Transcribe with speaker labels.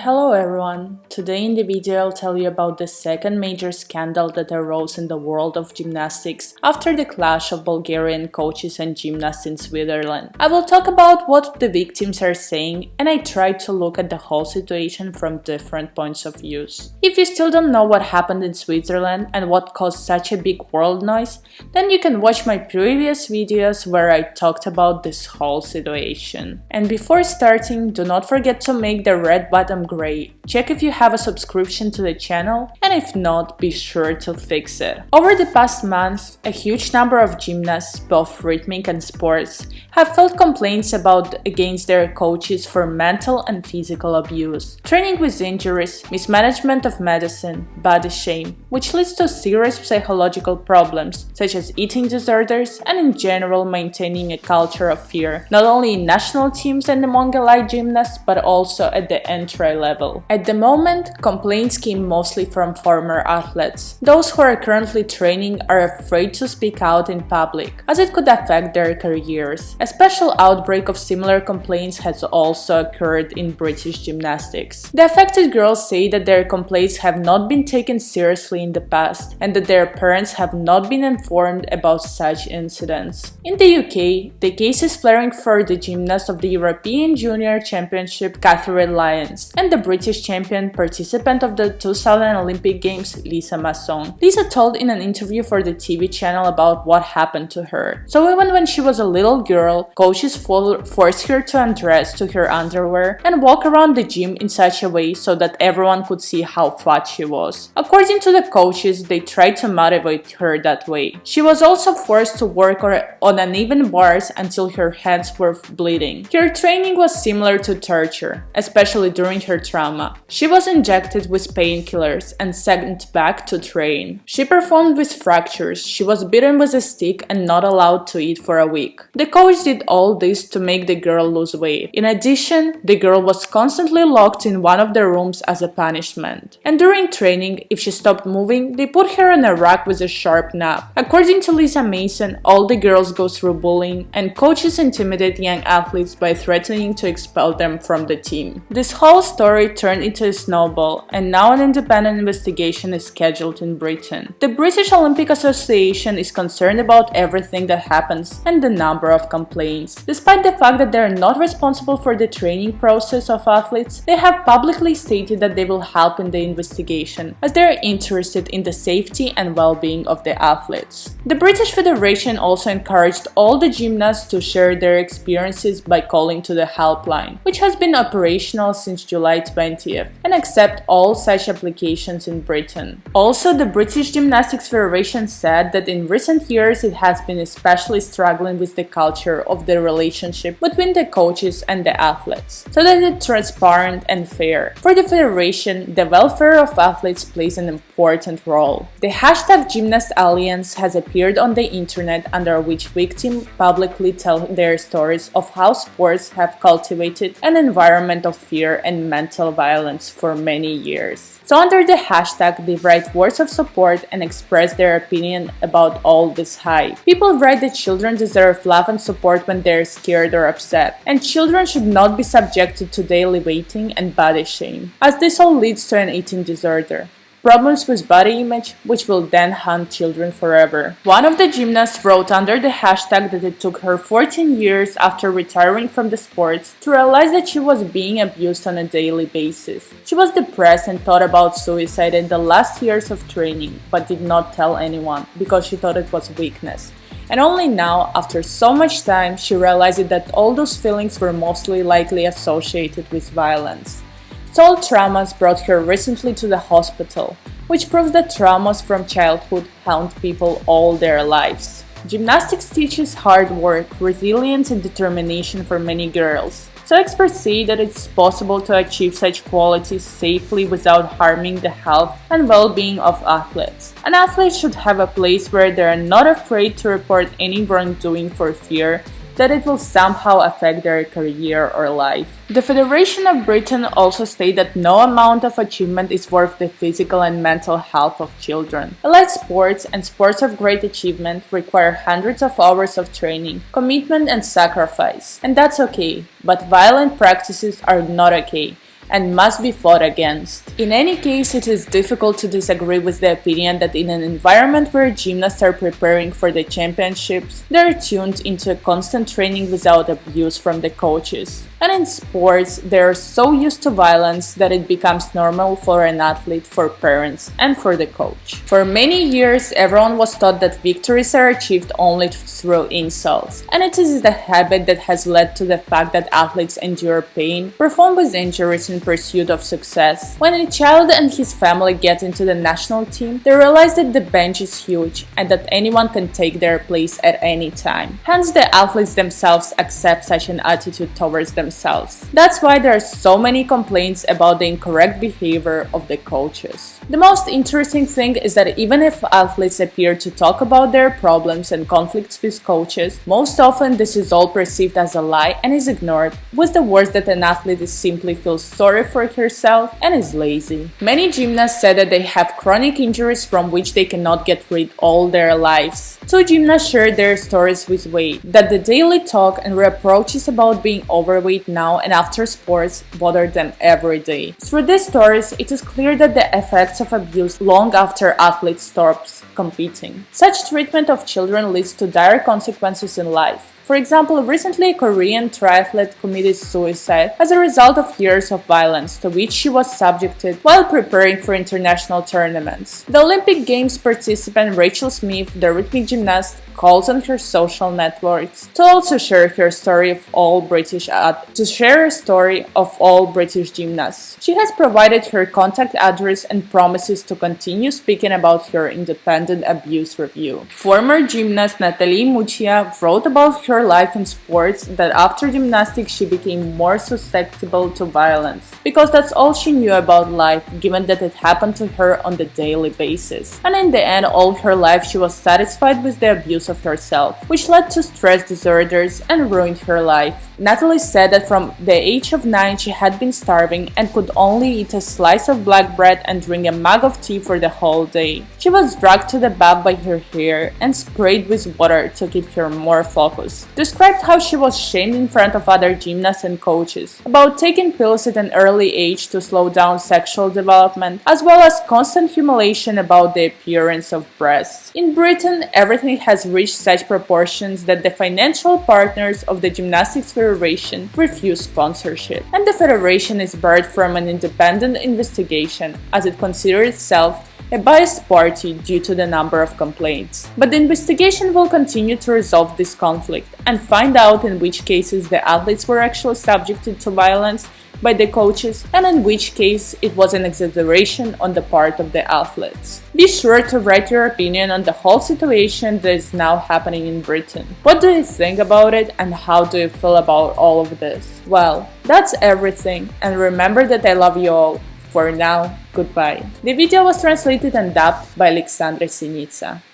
Speaker 1: Hello everyone! Today in the video I'll tell you about the second major scandal that arose in the world of gymnastics after the clash of Bulgarian coaches and gymnasts in Switzerland. I will talk about what the victims are saying, and I try to look at the whole situation from different points of view. If you still don't know what happened in Switzerland and what caused such a big world noise, then you can watch my previous videos where I talked about this whole situation. And before starting, do not forget to make the red button gray. Check if you have a subscription to the channel, and if not, be sure to fix it. Over the past months, a huge number of gymnasts, both rhythmic and sports, have filed complaints against their coaches for mental and physical abuse, training with injuries, mismanagement of medicine, body shame, which leads to serious psychological problems such as eating disorders and in general maintaining a culture of fear, not only in national teams and among allied gymnasts but also at the entry level. At the moment, complaints came mostly from former athletes. Those who are currently training are afraid to speak out in public, as it could affect their careers. A special outbreak of similar complaints has also occurred in British gymnastics. The affected girls say that their complaints have not been taken seriously in the past, and that their parents have not been informed about such incidents. In the UK, the case is flaring for the gymnast of the European Junior Championship, Catherine Lyons, and the British champion participant of the 2000 Olympic Games, Lisa Masson. Lisa told in an interview for the TV channel about what happened to her. So even when she was a little girl, coaches forced her to undress to her underwear and walk around the gym in such a way so that everyone could see how fat she was. According to the coaches, they tried to motivate her that way. She was also forced to work on uneven bars until her hands were bleeding. Her training was similar to torture, especially during her trauma. She was injected with painkillers and sent back to train. She performed with fractures, she was beaten with a stick and not allowed to eat for a week. The coach did all this to make the girl lose weight. In addition, the girl was constantly locked in one of the rooms as a punishment. And during training, if she stopped moving, they put her on a rack with a sharp knob. According to Lisa Mason, all the girls go through bullying, and coaches intimidate young athletes by threatening to expel them from the team. This whole story turned into a snowball, and now an independent investigation is scheduled in Britain. The British Olympic Association is concerned about everything that happens and the number of complaints. Despite the fact that they are not responsible for the training process of athletes, they have publicly stated that they will help in the investigation, as they are interested in the safety and well-being of the athletes. The British Federation also encouraged all the gymnasts to share their experiences by calling to the helpline, which has been operational since July 20th, and accept all such applications in Britain. Also, the British Gymnastics Federation said that in recent years it has been especially struggling with the culture of the relationship between the coaches and the athletes, so that it's transparent and fair. For the federation, the welfare of athletes plays an important role. The hashtag Gymnast Alliance has appeared on the internet, under which victims publicly tell their stories of how sports have cultivated an environment of fear and mental violence for many years. So under the hashtag, they write words of support and express their opinion about all this hype. People write that children deserve love and support when they're scared or upset, and children should not be subjected to daily weighting and body shame, as this all leads to an eating disorder, problems with body image, which will then haunt children forever. One of the gymnasts wrote under the hashtag that it took her 14 years after retiring from the sports to realize that she was being abused on a daily basis. She was depressed and thought about suicide in the last years of training, but did not tell anyone because she thought it was weakness. And only now, after so much time, she realized that all those feelings were mostly likely associated with violence. Soul traumas brought her recently to the hospital, which proves that traumas from childhood haunt people all their lives. Gymnastics teaches hard work, resilience and determination for many girls. So experts say that it's possible to achieve such qualities safely without harming the health and well-being of athletes. An athlete should have a place where they are not afraid to report any wrongdoing for fear that it will somehow affect their career or life. The Federation of Britain also stated that no amount of achievement is worth the physical and mental health of children. Allied sports and sports of great achievement require hundreds of hours of training, commitment and sacrifice. And that's okay, but violent practices are not okay. and must be fought against. In any case, it is difficult to disagree with the opinion that in an environment where gymnasts are preparing for the championships, they are tuned into a constant training without abuse from the coaches. And in sports, they are so used to violence that it becomes normal for an athlete, for parents, and for the coach. For many years, everyone was taught that victories are achieved only through insults, and it is the habit that has led to the fact that athletes endure pain, perform with injuries in pursuit of success. When a child and his family get into the national team, they realize that the bench is huge and that anyone can take their place at any time. Hence, the athletes themselves accept such an attitude towards themselves. That's why there are so many complaints about the incorrect behavior of the coaches. The most interesting thing is that even if athletes appear to talk about their problems and conflicts with coaches, most often this is all perceived as a lie and is ignored, with the words that an athlete simply feels sorry for herself and is lazy. Many gymnasts say that they have chronic injuries from which they cannot get rid all their lives. Two gymnasts shared their stories with weight, that the daily talk and reproaches about being overweight now and after sports bother them every day. Through these stories, it is clear that the effects of abuse long after athletes stops competing. Such treatment of children leads to dire consequences in life. For example, recently a Korean triathlete committed suicide as a result of years of violence to which she was subjected while preparing for international tournaments. The Olympic Games participant Rachel Smith, the rhythmic gymnast, calls on her social networks to also share her story of all British gymnasts. She has provided her contact address and promises to continue speaking about her independent abuse review. Former gymnast Natalie Mutia wrote about her life in sports that after gymnastics she became more susceptible to violence because that's all she knew about life, given that it happened to her on the daily basis. And in the end, all her life she was satisfied with the abuse of herself, which led to stress disorders and ruined her life. Natalie said that from the age of 9 she had been starving and could only eat a slice of black bread and drink a mug of tea for the whole day. She was dragged to the bath by her hair and sprayed with water to keep her more focused. Described how she was shamed in front of other gymnasts and coaches, about taking pills at an early age to slow down sexual development, as well as constant humiliation about the appearance of breasts. In Britain, everything has reached such proportions that the financial partners of the Gymnastics Federation refuse sponsorship, and the federation is barred from an independent investigation as it considers itself a biased party due to the number of complaints. But the investigation will continue to resolve this conflict and find out in which cases the athletes were actually subjected to violence by the coaches and in which case it was an exaggeration on the part of the athletes. Be sure to write your opinion on the whole situation that is now happening in Britain. What do you think about it and how do you feel about all of this? Well, that's everything, and remember that I love you all. For now, goodbye. The video was translated and dubbed by Alexandra Sinica.